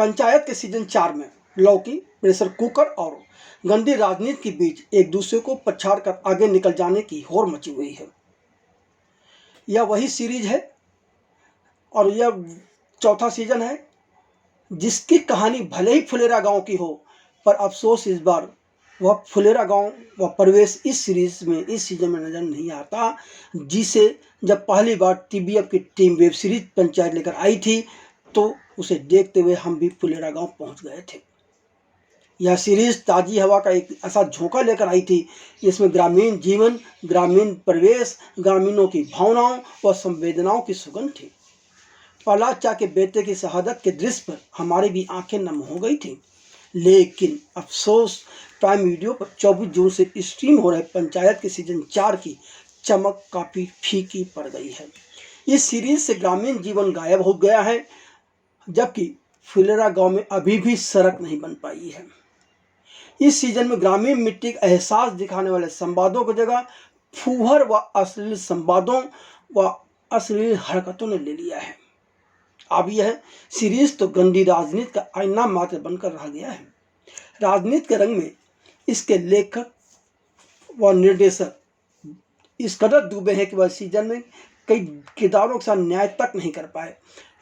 पंचायत के सीजन 4 में लौकी, प्रेशर कुकर और गंदी राजनीति के बीच एक दूसरे को पछाड़ कर आगे निकल जाने की होड़ मची हुई है। यह वही सीरीज है और यह चौथा सीजन है जिसकी कहानी भले ही फुलेरा गांव की हो, पर अफसोस इस बार वह फुलेरा गांव व परिवेश इस सीजन में नजर नहीं आता, जिसे जब पहली बार टीबीएफ की टीम वेब सीरीज पंचायत लेकर आई थी तो उसे देखते हुए हम भी फुलेरा गांव पहुंच गए थे। यह सीरीज ताजी हवा का एक ऐसा झोंका लेकर आई थी जिसमें ग्रामीण जीवन, ग्रामीण परिवेश, ग्रामीणों की भावनाओं व संवेदनाओं की सुगंध थी। प्रहलाद चा के बेटे की शहादत के दृश्य पर हमारी भी आंखें नम हो गई थी। लेकिन अफसोस, प्राइम वीडियो पर 24 जून से स्ट्रीम हो रहे पंचायत के सीजन 4 की चमक काफ़ी फीकी पड़ गई है। इस सीरीज से ग्रामीण जीवन गायब हो गया है, जबकि फुलेरा गांव में अभी भी सड़क नहीं बन पाई है। इस सीजन में ग्रामीण मिट्टी का एहसास दिखाने वाले संवादों की जगह फूहर व अश्लील संवादों व अश्लील हरकतों ने ले लिया है। अब यह सीरीज तो गंदी राजनीति का आईना मात्र बनकर रह गया है। राजनीति के रंग में इसके लेखक व निर्देशक इस कदर डूबे हैं कि वह सीजन में कई किरदारों के साथ न्याय तक नहीं कर पाए।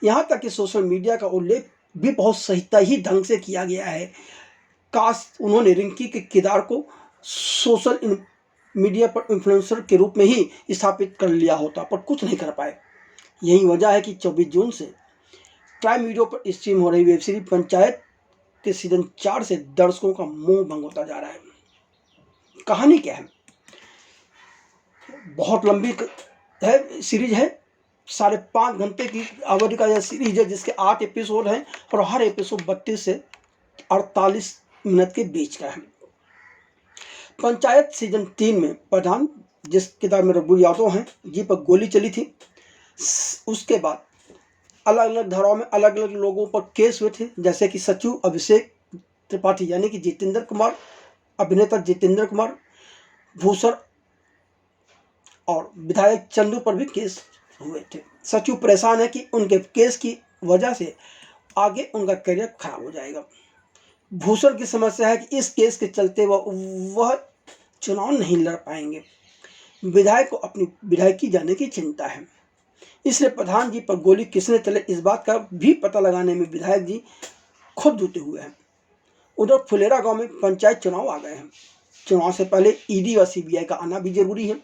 यहाँ तक कि सोशल मीडिया का उल्लेख भी बहुत सही ढंग से किया गया है। काश उन्होंने रिंकी के किरदार को सोशल मीडिया पर इन्फ्लुएंसर के रूप में ही स्थापित कर लिया होता, पर कुछ नहीं कर पाए। यही वजह है कि 24 जून से प्राइम वीडियो पर स्ट्रीम हो रही वेब सीरीज पंचायत के सीजन 4 से दर्शकों का मोह भंग होता जा रहा है। कहानी क्या है? बहुत लंबी है सीरीज है, 5.5 घंटे की अवधि का यह सीरीज है जिसके 8 एपिसोड हैं और हर एपिसोड 32 से 48 मिनट के बीच का है। पंचायत सीजन 3 में प्रधान, जिस किरदार में रघु यादव हैं, जी पर गोली चली थी। उसके बाद अलग अलग धाराओं में अलग अलग लोगों पर केस हुए थे, जैसे कि सचिव अभिषेक त्रिपाठी यानी कि जितेंद्र कुमार, अभिनेता जितेंद्र कुमार, भूषण और विधायक चंदू पर भी केस हुए थे। सचिव परेशान है कि उनके केस की वजह से आगे उनका करियर खराब हो जाएगा। भूषण की समस्या है कि इस केस के चलते वह चुनाव नहीं लड़ पाएंगे। विधायक को अपनी विधायकी जाने की चिंता है, इसलिए प्रधान जी पर गोली किसने चले इस बात का भी पता लगाने में विधायक जी खुद जुटे हुए हैं। उधर फुलेरा गांव में पंचायत चुनाव आ गए हैं। चुनाव से पहले ईडी और सीबीआई का आना भी जरूरी है।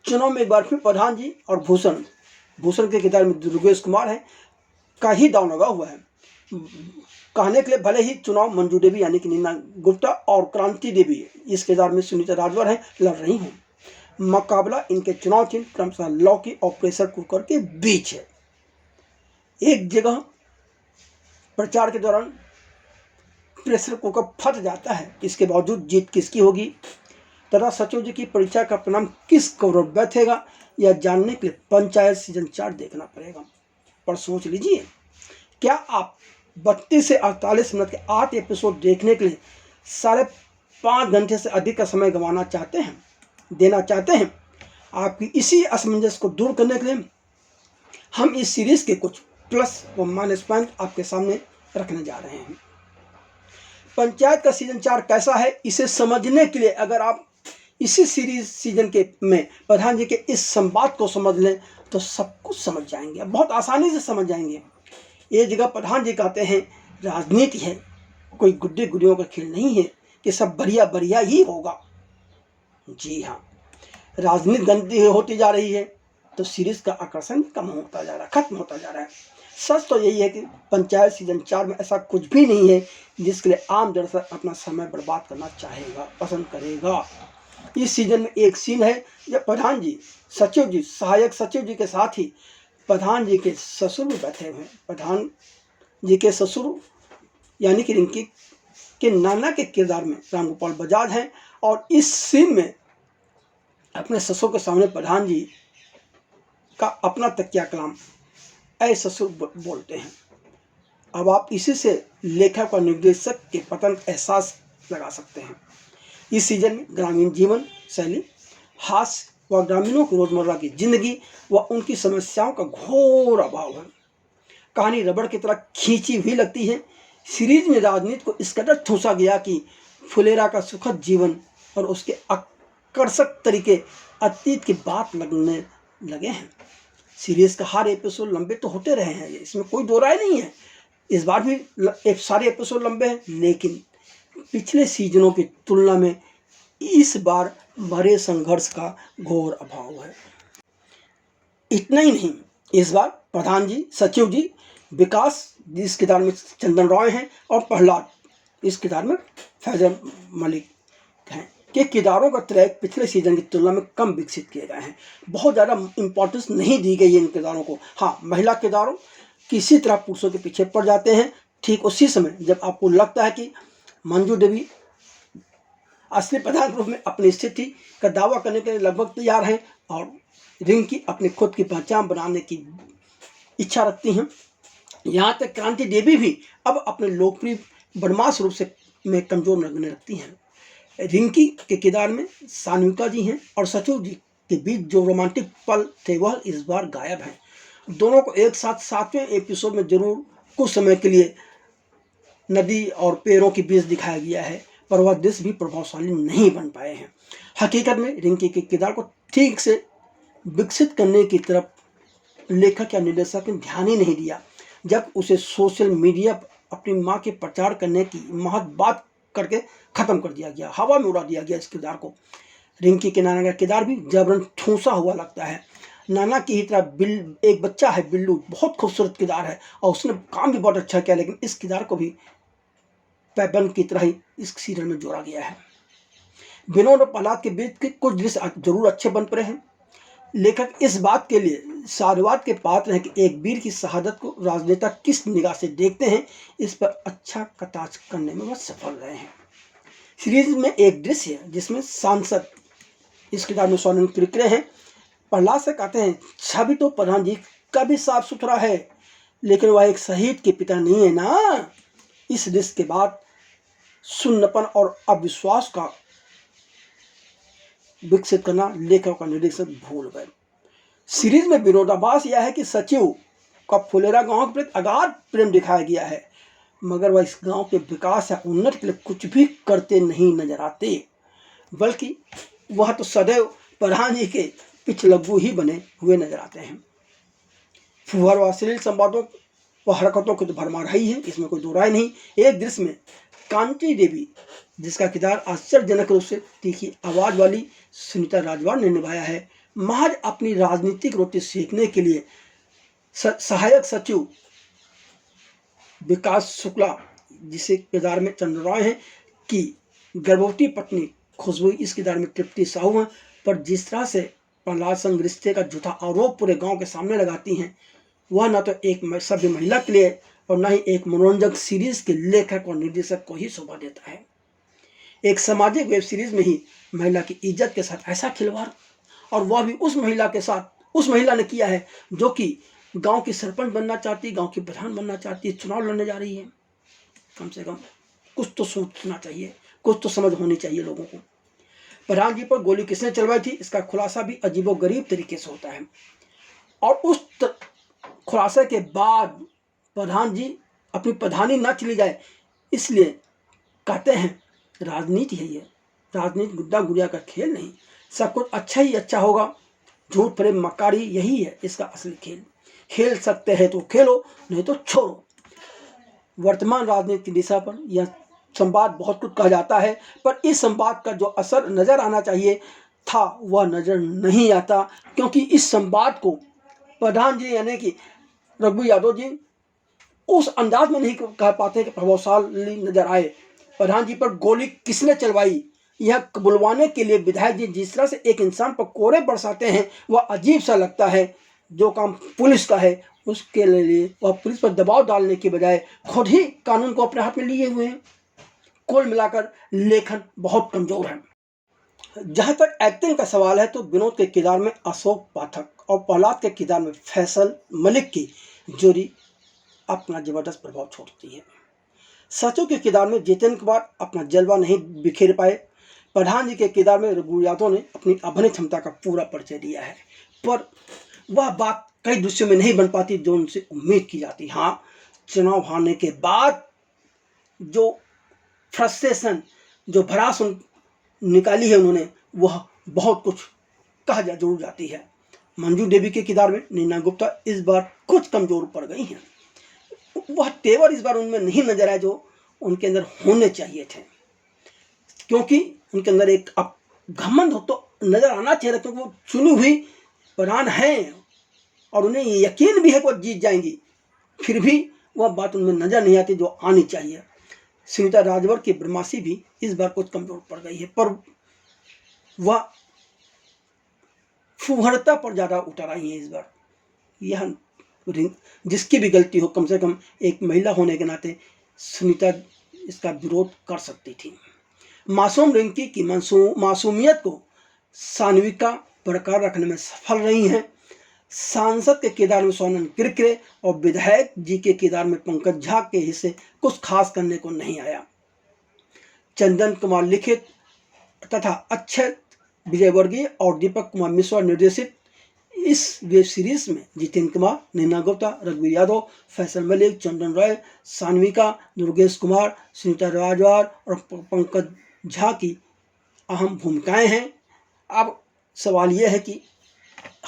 चुनाव में एक बार फिर प्रधान जी और भूषण के किरदार में दुर्गेश कुमार है का ही दांव लगा हुआ है। कहने के लिए भले ही चुनाव मंजू देवी यानी कि नीना गुप्ता और क्रांति देवी इस किरदार में सुनीता राजवर है लड़ रही हूँ। मुकाबला इनके चुनाव चिन्ह क्रमशः लौकी और प्रेशर कुकर के बीच है। एक जगह प्रचार के दौरान प्रेशर कुकर फट जाता है, इसके बावजूद जीत किसकी होगी तथा सचिव जी की परीक्षा का परिणाम किस कौरव बैठेगा, यह जानने के लिए पंचायत सीजन 4 देखना पड़ेगा। पर सोच लीजिए, क्या आप 32 से 48 मिनट के 8 एपिसोड देखने के लिए 5.5 घंटे से अधिक का समय गंवाना देना चाहते हैं? आपकी इसी असमंजस को दूर करने के लिए हम इस सीरीज के कुछ प्लस व माइनस पॉइंट आपके सामने रखने जा रहे हैं। पंचायत का सीजन 4 कैसा है, इसे समझने के लिए अगर आप इसी सीजन के में प्रधान जी के इस संवाद को समझ लें तो सब कुछ समझ जाएंगे, बहुत आसानी से समझ जाएंगे। ये जगह प्रधान जी कहते हैं राजनीति है, कोई गुड्डे गुड़ियों का खेल नहीं है कि सब बढ़िया बढ़िया ही होगा। जी हाँ, राजनीति गंदी होती जा रही है तो सीरीज का आकर्षण कम होता जा रहा है, खत्म होता जा रहा है। सच तो यही है कि पंचायत सीजन 4 में ऐसा कुछ भी नहीं है जिसके लिए आम दर्शक अपना समय बर्बाद करना चाहेगा, पसंद करेगा। इस सीजन में एक सीन है जब प्रधान जी, सचिव जी, सहायक सचिव जी के साथ ही प्रधान जी के ससुर भी बैठे हुए हैं। प्रधान जी के ससुर यानी कि रिंकी के नाना के किरदार में रामगोपाल बजाज हैं और इस सीन में अपने ससुर के सामने प्रधान जी का अपना तकिया कलाम ऐ ससुर बोलते हैं। अब आप इसी से लेखक और निर्देशक के पतन का एहसास लगा सकते हैं। इस सीजन में ग्रामीण जीवन शैली, हास्य व ग्रामीणों की रोजमर्रा की जिंदगी व उनकी समस्याओं का घोर अभाव है। कहानी रबड़ की तरह खींची हुई लगती है। सीरीज में राजनीति को इस कदर ठूंसा गया कि फुलेरा का सुखद जीवन और उसके आकर्षक तरीके अतीत की बात लगने लगे हैं। सीरीज का हर एपिसोड लंबे तो होते रहे हैं, इसमें कोई दो राय नहीं है। इस बार भी सारे एपिसोड लंबे हैं, लेकिन पिछले सीजनों की तुलना में इस बार बड़े संघर्ष का घोर अभाव है। इतना ही नहीं, इस बार प्रधान जी, सचिव जी, विकास जिस किरदार में चंदन रॉय हैं और प्रहलाद इस किरदार में फैजल मलिक हैं के किरदारों का ट्रैक पिछले सीजन की तुलना में कम विकसित किए गए हैं। बहुत ज़्यादा इंपॉर्टेंस नहीं दी गई है इन किरदारों को। हाँ, महिला किरदारों किसी तरह पुरुषों के पीछे पड़ जाते हैं। ठीक उसी समय जब आपको लगता है कि मंजू देवी असली प्रधान रूप में अपनी स्थिति का दावा करने के लिए लगभग तैयार हैं और रिंकी अपनी खुद की पहचान बनाने की इच्छा रखती हैं। यहाँ तक क्रांति देवी भी अब अपने लोकप्रिय बदमाश रूप से में कमजोर लगने लगती हैं। रिंकी के किरदार में सान्विका जी हैं और सचिव जी के बीच जो रोमांटिक पल थे वह इस बार गायब हैं। दोनों को एक साथ 7वें एपिसोड में जरूर कुछ समय के लिए नदी और पेड़ों के बीच दिखाया गया है, पर वह दृश्य भी प्रभावशाली नहीं बन पाए हैं। हकीकत में रिंकी के किरदार को ठीक से विकसित करने की तरफ लेखक या निर्देशक ने ध्यान ही नहीं दिया। जब उसे सोशल मीडिया पर अपनी मां के प्रचार करने की महत बात करके खत्म कर दिया गया, हवा में उड़ा दिया गया इस किरदार को। रिंकी के नाना का किरदार भी जबरन ठूंसा हुआ लगता है। नाना की ही तरह एक बच्चा है बिल्लू, बहुत खूबसूरत किरदार है और उसने काम भी बहुत अच्छा किया, लेकिन इस किरदार को भी पैबंद की तरह ही इस सीरियल में जोड़ा गया है। विनोद और प्रहलाद के बीच के कुछ दृश्य जरूर अच्छे बन पड़े हैं। लेखक इस बात के लिए साधुवाद के पात्र हैं कि एक वीर की शहादत को राजनेता किस निगाह से देखते हैं, इस पर अच्छा कटाक्ष करने में वह सफल रहे हैं। सीरीज में एक दृश्य है जिसमें सांसद इस किरदार में सोनम किरकिरे हैं, प्रहलाद से कहते हैं छवि तो प्रधान जी का भी साफ सुथरा है, लेकिन वह एक शहीद के पिता नहीं है ना। इस दृश्य के बाद सुन्नपन और अविश्वास का विकसित करना लेखक और निर्देशक भूल गए। सीरीज में विरोधाभास यह है कि सचिव का फुलेरा गांव के प्रति अगाध प्रेम दिखाया गया है, मगर वह इस गांव के विकास या उन्नति के लिए कुछ भी करते नहीं नजर आते, बल्कि वह तो सदैव प्रधान जी के पिछलग्गू ही बने हुए नजर आते हैं। फुहर व अश्लील संवादों व हरकतों की तो भरमार रही है, इसमें कोई दो राय नहीं। एक दृश्य में कांति देवी, जिसका किरदार आश्चर्यजनक रूप से तीखी आवाज वाली सुनीता राजवाड़ ने निभाया है, महज अपनी राजनीतिक रोटी सेकने के लिए सहायक सचिव विकास शुक्ला, जिसे किरदार में चंद्र रॉय हैं, की गर्भवती पत्नी खुशबू इस किरदार में तृप्ति साहू हैं, पर जिस तरह से प्रहलाद संग रिश्ते का झूठा आरोप पूरे गांव के सामने लगाती हैं, वह न तो एक सभ्य महिला के लिए और न ही एक मनोरंजक सीरीज के लेखक और निर्देशक को ही शोभा देता है। एक सामाजिक वेब सीरीज में ही महिला की इज्जत के साथ ऐसा खिलवाड़, और वह भी उस महिला ने किया है जो कि गांव की सरपंच बनना चाहती, गांव की प्रधान बनना चाहती, चुनाव लड़ने जा रही है। कम से कम कुछ तो सोचना चाहिए, कुछ तो समझ होनी चाहिए लोगों को। प्रधान जी पर गोली किसने चलवाई थी, इसका खुलासा भी अजीबोगरीब तरीके से होता है, और उस खुलासे के बाद प्रधान जी अपनी प्रधानी न चली जाए, इसलिए कहते हैं राजनीति है ये, राजनीति गुड्डा गुड़िया का खेल नहीं, सब कुछ अच्छा ही अच्छा होगा। झूठ प्रेम मक्कारी यही है इसका असली खेल। खेल सकते हैं तो खेलो, नहीं तो छोड़ो। वर्तमान राजनीति की दिशा पर यह संवाद बहुत कुछ कहा जाता है, पर इस संवाद का जो असर नजर आना चाहिए था वह नजर नहीं आता, क्योंकि इस संवाद को प्रधान जी यानी कि रघु यादव जी उस अंदाज में नहीं कह पाते कि प्रभावशाली नजर आए। प्रधान जी पर गोली किसने चलवाई, यह बुलवाने के लिए विधायक जी जिस तरह से एक इंसान पर कोड़े बरसाते हैं, वह अजीब सा लगता है। जो काम पुलिस का है उसके लिए वह पुलिस पर दबाव डालने के बजाय खुद ही कानून को अपने हाथ में लिए हुए हैं। कुल मिलाकर लेखन बहुत कमजोर है। जहाँ तक एक्टिंग का सवाल है तो विनोद के किरदार में अशोक पाठक और प्रहलाद के किरदार में फैसल मलिक की जोड़ी अपना जबरदस्त प्रभाव छोड़ती है। सचिव के किरदार में जितेंद्र कुमार अपना जलवा नहीं बिखेर पाए। प्रधान जी के किरदार में रघु यादव ने अपनी अभिनय क्षमता का पूरा परिचय दिया है, पर वह बात कई दृश्यों में नहीं बन पाती जो उनसे उम्मीद की जाती। हाँ, चुनाव हारने के बाद जो फ्रस्ट्रेशन, जो भड़ास निकाली है उन्होंने, वह बहुत कुछ कहा जरूर जाती है। मंजू देवी के किरदार में नीना गुप्ता इस बार कुछ कमजोर पड़ गई हैं। वह तेवर इस बार उनमें नहीं नजर आए जो उनके अंदर होने चाहिए थे, क्योंकि उनके अंदर एक घमंड हो तो नजर आना चाहिए, क्योंकि वो चुनी हुई प्राण हैं और उन्हें यकीन भी है कि वो जीत जाएंगी, फिर भी वह बात उनमें नजर नहीं आती जो आनी चाहिए। सुनीता राजवर की बदमाशी भी इस बार कुछ कमजोर पड़ गई है, पर वह फुहरता पर ज़्यादा उतर आई है इस बार। यह जिसकी भी गलती हो, कम से कम एक महिला होने के नाते सुनीता इसका विरोध कर सकती थी। मासूम रिंकी की मासूमियत को सान्विका बरकरार रखने में सफल रही हैं। सांसद के किरदार में सोनम किरकिरे और विधायक जी के किरदार में पंकज झा के हिस्से कुछ खास करने को नहीं आया। चंदन कुमार लिखित तथा अक्षय विजयवर्गीय और दीपक कुमार मिश्रा निर्देशित इस वेब सीरीज में जितेंद्र कुमार, नीना गुप्ता, रघुवीर यादव, फैसल मलिक, चंदन रॉय, सान्विका, दुर्गेश कुमार, सुनीता राजवार और पंकज झा की अहम भूमिकाएं हैं। अब सवाल यह है कि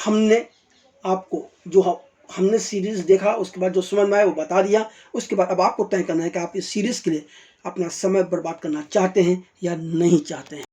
हमने आपको जो हमने सीरीज देखा उसके बाद जो समझ में आया वो बता दिया, उसके बाद अब आपको तय करना है कि आप इस सीरीज के लिए अपना समय बर्बाद करना चाहते हैं या नहीं चाहते हैं।